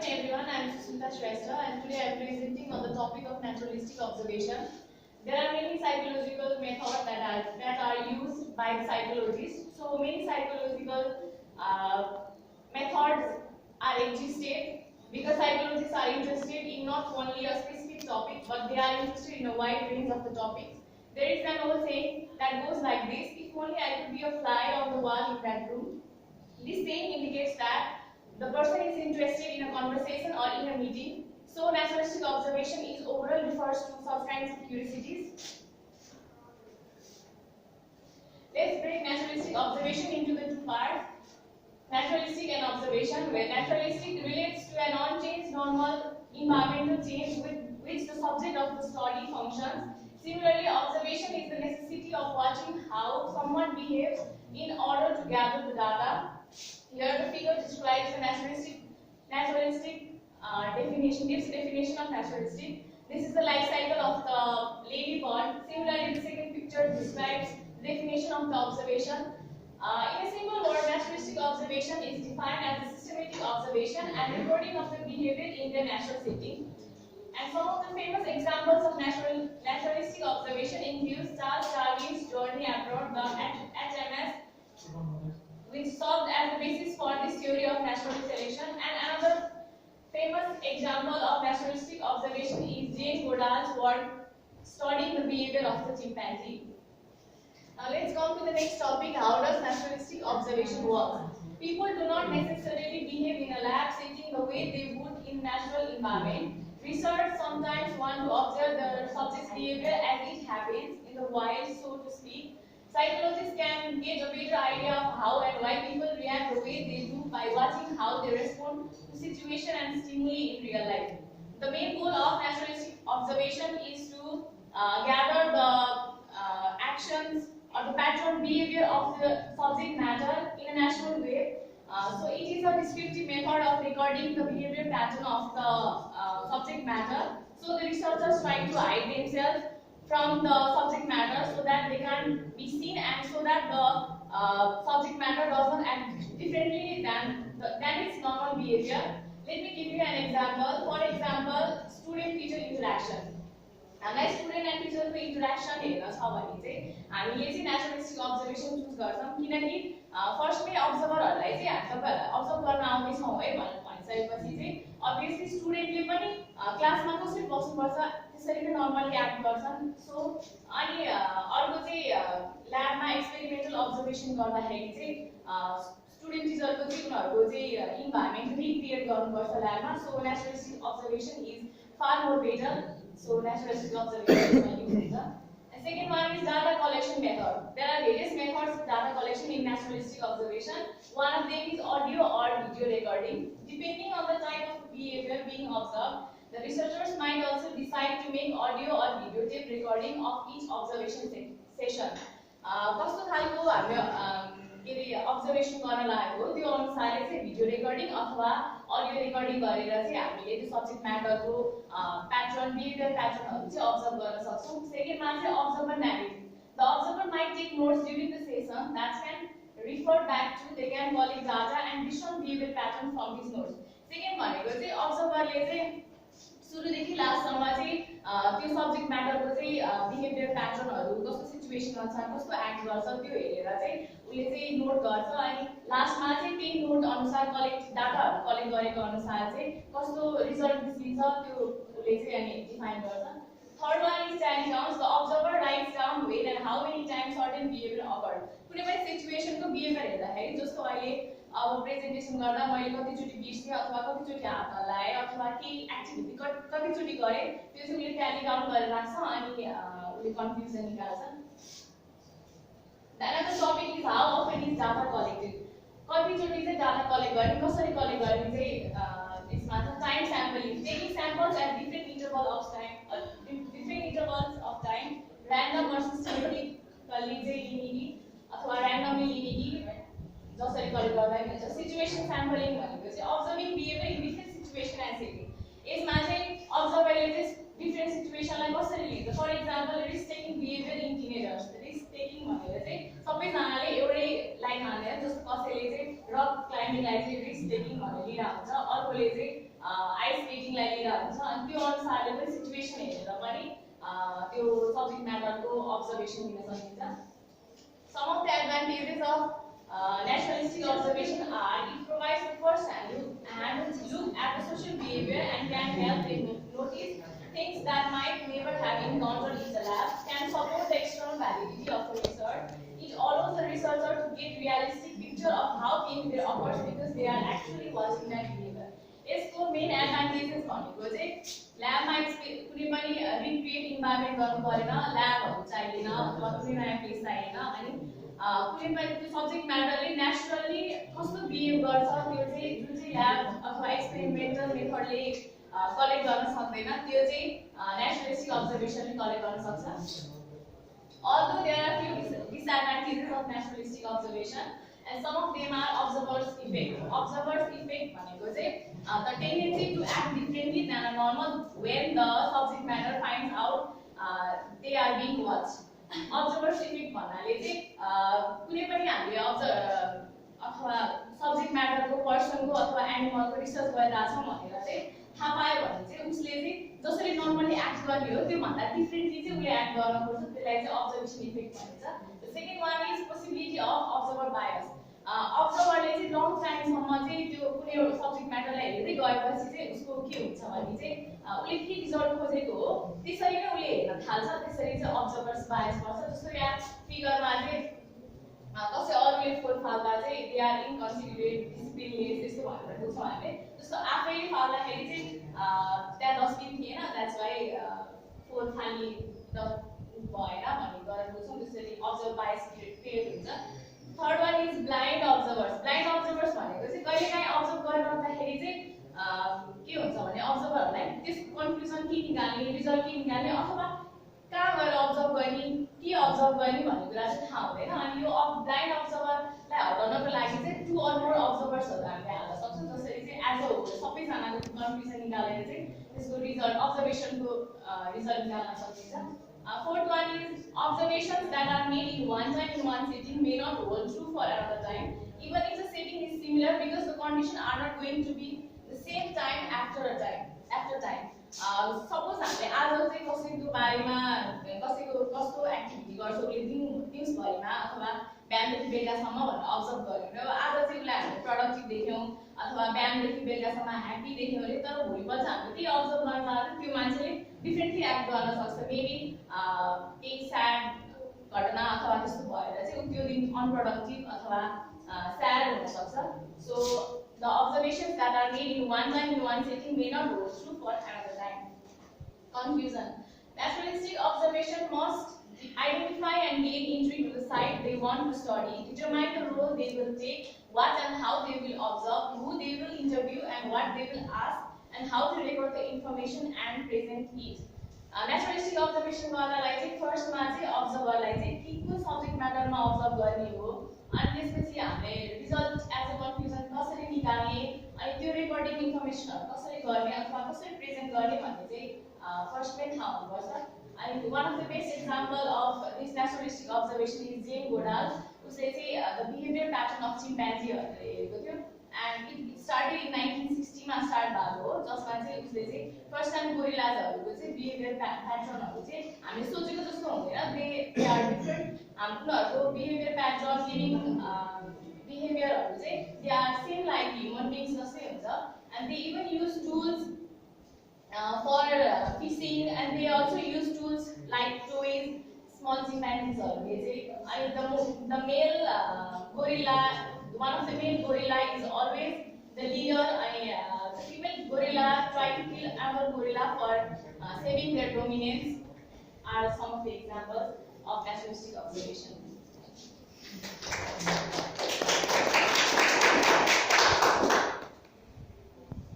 everyone, I am Susmita Shrestha and today I am presenting on the topic of naturalistic observation. There are many psychological methods that are used by the psychologists. So many psychological methods are existed because psychologists are interested in not only a specific topic but they are interested in a wide range of the topics. There is an old saying that goes like this: if only I could be a fly on the wall in that room. This saying indicates that the person is interested in a conversation or in a meeting. So naturalistic observation is overall refers to such kinds of curiosities. Let's break naturalistic observation into the two parts. Naturalistic and observation, where naturalistic relates to an unchanged normal environmental change with which the subject of the study functions. Similarly, observation is the necessity of watching how someone behaves in order to gather the data. Here the figure describes the naturalistic definition, gives definition of naturalistic. This is the life cycle of the ladybird. Similarly, the second picture describes the definition of the observation. In a single word, naturalistic observation is defined as the systematic observation and recording of the behavior in their natural setting. And some of the famous examples of naturalistic observation include Charles Darwin's journey abroad, the HMS, which served as the basis for this theory of natural selection. And another famous example of naturalistic observation is Jane Goodall's work studying the behavior of the chimpanzee. Now let's come to the next topic: how does naturalistic observation work? People do not necessarily behave in a lab setting the way they would in natural environment. Research sometimes want to observe the subject's behavior as it happens in the wild, so to speak. Psychologists can get a better idea of how and why people react the way they do by watching how they respond to situation and stimuli in real life. The main goal of naturalistic observation is to gather the actions or the pattern behavior of the subject matter in a natural way. So it is a descriptive method of recording the behavior pattern of the subject matter. So the researchers try to hide themselves from the subject matter so that they can be seen and so that the subject matter doesn't act differently than its normal behavior. Let me give you an example. For example, student-teacher interaction. हामीलाई student end टिचरको interaction हेर्न छ भने चाहिँ हामीले चाहिँ naturalistic observation choose गर्छौं किनकि फर्स्टमै अब्जर्भरहरुलाई चाहिँ हामी तपाईहरुलाई अब्जर्भ गर्न आउँदै छौं है भनिसकेपछि चाहिँ अभियसली स्टुडेन्टले पनि क्लासमा कसरी बस्नुपर्छ त्यसरी नै नर्मली एक्ट गर्छन् सो अनि अर्को चाहिँ ल्याबमा एक्सपेरिमेन्टल अब्जर्भेसन गर्दाखेरि चाहिँ स्टुडेन्ट टिचरको चाहिँ उनीहरुको चाहिँ इन्भाइरोमेन्ट रिक्रिएट गर्नुपर्छ ल्याबमा so naturalistic observation is far more better. So naturalistic observation is used. And second one is data collection method. There are various methods of data collection in naturalistic observation. One of them is audio or video recording. Depending on the type of behavior being observed, the researchers might also decide to make audio or video tape recording of each observation session. कस्तो खालको हामीले observation गर्न लागेको त्यो अनुसारले चाहिँ video recording अथवा audio recording गरेर चाहिँ हामीले त्यो सब्जेक्ट म्याटरको प्याटर्न बिहेभियर प्याटर्नहरु चाहिँ अब्जर्भ गर्न सक्छौं. सेकेन्डमा चाहिँ observer नारेटिभ. The observer might take notes during the session that can refer back to, they can collect data and discern behavior pattern from these notes. Second भनेको चाहिँ अब्जर्भरले चाहिँ सुरुदेखि लास्टसम्म चाहिँ त्यो सब्जेक्ट म्याटरको चाहिँ बिहेभियर प्याटर्नहरु कस्तो सिचुएसनमा छ कस्तो एक्ट गर्छ त्यो हेरेर चाहिँ उले चाहिँ नोट गर्छ अनि लास्टमा चाहिँ त्यही नोट अनुसार डाटाहरु कलेक्ट गरेको अनुसार चाहिँ कस्तो रिजल्ट निस्किन्छ त्यो उले चाहिँ अनि डिफाइन गर्छ. Third one is time counts. The observer rights down when and how many times certain behaviour occurred. कुनै पनि सिचुएसनको बिहेभियर हेर्दाखेरि जस्तो अहिले अब प्रेजेन्टेसन गर्दा मैले कतिचोटी बिर्से अथवा कतिचोटी हात हल्लाए अथवा केही एक्टिभिटी कतिचोटी गरे त्यो चाहिँ मैले ट्याली डाउन गरेर राख्छ अनि उले कन्फ्युजन निकाल्छ. Another topic is how often is data collected. कतिचोटी चाहिँ डाटा कलेक्ट गर्ने कसरी कलेक्ट गर्ने चाहिँ त्यसमा छ time sampling. Taking samples at different intervals of time random versus systematically चाहिँ लिने कि अथवा र्यान्डमली लिने कि जसरी कलेक्ट गर्दा हुन्छ. सिचुएसन स्याम्पलिङ भनेको चाहिँ अब्जर्भिङ बिहेभियर इन डिफरेन्ट सिचुएसन एन्ड सेटिङ. यसमा चाहिँ अब्जर्भरले चाहिँ डिफरेन्ट सिचुएसनलाई कसरी लिन्छ. For example risk taking behaviour in teenagers. Risk taking भनेको चाहिँ सबैजनाले एउटै लाइन हाल्दैन. जस्तो कसैले चाहिँ रक क्लाइम्बिङलाई चाहिँ रिस्क टेकिङ भनेर लिइरा हुन्छ, अर्कोले चाहिँ आइस स्केटिङलाई लिएर हुन्छ अनि त्यो अनुसारले पनि सिचुएसन हेरेर पनि त्यो सब्जेक्ट म्याटरको अब्जर्भेसन दिन सकिन्छ. Some of the advantages of naturalistic observation are it provides the first hand look at the social behavior and can help them notice things that might never have encountered in the lab, can support the external validity of the research. It allows the researcher to get realistic picture of how behavior occurs because they are actually watching that behavior. यसको main advantages भनेको चाहिँ ल्याबमा कुनै पनि recreate environment गर्नु परेन, ल्याबहरू चाहिएन अथवा कुनै नयाँ प्लेस चाहिएन अनि कुनै पनि त्यो सब्जेक्ट म्याटरले नेचुरली कस्तो बिहेभ गर्छ त्यो चाहिँ जुन चाहिँ ल्याब अथवा एक्सपेरिमेन्टल मेथडले कलेक्ट गर्न सक्दैन त्यो चाहिँ नेचुरलिस्टिक अब्जर्भेसनले कलेक्ट गर्न सक्छ. Although there are few disadvantages of naturalistic observation, and some of them are observer's effect. Observer's effect भनेको चाहिँ the tendency to act differently than a normal when the subject matter finds out they are being watched. Observer's effect भन्नाले चाहिँ कुनै पनि हामीले अथवा subject म्याटरको पर्सनको अथवा एनिमलको research गरिरहेछौँ भनेर चाहिँ थाहा पायो भने चाहिँ उसले चाहिँ जसरी नर्मली एक्ट गर्ने हो त्यो भन्दा डिफरेन्टली चाहिँ उसले एक्ट गर्नुपर्छ, त्यसलाई चाहिँ अब्जर्भेसन इफेक्ट भनिन्छ. The second one is possibility of observer bias. अब्जर्भरले चाहिँ लङ टाइमसम्म चाहिँ त्यो कुनै एउटा सब्जेक्ट म्याटरलाई हेर्दै गएपछि चाहिँ उसको के हुन्छ भने चाहिँ उसले के रिजल्ट खोजेको हो त्यसरी नै उसले हेर्न थाल्छ. त्यसरी चाहिँ अब्जर्भर्स बायस पर्छ. जस्तो यहाँ फिगरमा चाहिँ कसै अरूले फोर फाल्दा चाहिँ दे आर इनकन्सिडरेट डिसिप्लिनलेस त्यस्तो भनेर बुझ्छौँ हामीले. जस्तो आफैले फाल्दाखेरि चाहिँ त्यहाँ डस्टबिन थिएन द्याट्स वाइ फोर फाल्ने भएन भन्ने गरेर बुझ्छौँ. त्यसरी अब्जर्भ बायस क्रिएट हुन्छ. Third one is blind observers. Blind observers भनेको चाहिँ कहिलेकाहीँ अब्जर्भ गरिरहँदाखेरि चाहिँ के हुन्छ भने अब्जर्भरहरूलाई त्यसको कन्फ्युजन के निकाल्ने रिजल्ट के निकाल्ने अथवा कहाँ गएर अब्जर्भ गर्ने के अब्जर्भ गर्ने भन्ने कुरा चाहिँ थाहा हुँदैन. अनि यो ब्लाइन्ड अब्जर्भरलाई हटाउनको लागि चाहिँ टु अर मोर अब्जर्भर्सहरू हामीले हाल्न सक्छौँ. जसरी चाहिँ एज अ होल सबैजनाको कन्फ्युजन निकालेर चाहिँ त्यसको रिजल्ट अब्जर्भेसनको रिजल्ट निकाल्न सकिन्छ. Fourth one is observations that are made in one time in one setting may not hold true for another time, even if the setting is similar, because the conditions are not going to be the same time after time. Suppose हामीले आज चाहिँ कसैको बारेमा कसैको कस्तो activity गर्छ उसले दिनभरिमा अथवा बिहानदेखि बेलुकासम्म भनेर अब्जर्भ गर्यौँ र आज चाहिँ उसलाई हामीले प्रोडक्टिभ देख्यौँ अथवा बिहानदेखि बेलुकासम्म ह्याप्पी देख्यौँ अरे तर भोलिपल्ट हामीले त्यही अब्जर्भ गर्न जाँदा त्यो मान्छेले डिफ्रेन्टली एक्ट गर्न सक्छ. मेबी केही स्याड घटना अथवा त्यस्तो भएर चाहिँ त्यो दिन अनप्रोडक्टिभ अथवा स्याड हुन सक्छ. सो the observations that are made in one time in one setting may not hold true for another time. Conclusion. Naturalistic observation must identify and gain entry to the site they want to study, determine the role they will take, what and how they will observe, who they will interview and what they will ask, and how to record the information and present it. Naturalistic observation गर्नलाई चाहिँ फर्स्टमा चाहिँ अब्जर्भरलाई चाहिँ कुन subject म्याटरमा observe गर्ने हो अनि त्यसपछि हामीले रिजल्ट एज अ कन्क्लुजन कसरी निकाल्ने अनि त्यो रेकर्डिङ इन्फर्मेसनहरू कसरी गर्ने अथवा कसरी प्रेजेन्ट गर्ने भन्ने चाहिँ फर्स्टमै थाहा हुनुपर्छ. अनि one of the best example of this naturalistic observation is Jane Goodall. उसले चाहिँ द बिहेभियर प्याटर्न अफ चिम्पान्जीहरू हेरेको थियो एन्ड इट स्टार्टेड इन 1960 मा स्टार्ट भएको हो जसमा चाहिँ उसले चाहिँ फर्स्ट टाइम गोरिलाजहरूको चाहिँ बिहेभियर प्याटर्नहरू चाहिँ हामीले सोचेको जस्तो हुँदैन. They are different. उनीहरूको बिहेभियर प्याटर्न लिभिङ बिहेभियरहरू चाहिँ they are same like human beings जस्तै हुन्छ. And they even use tools for fishing and they also use tools like toys small चिम्पान्जीजहरूले चाहिँ. अनि the male gorilla, one of the male gorilla is always the leader and the female gorilla try to kill other gorilla for saving their dominance are some of the examples of naturalistic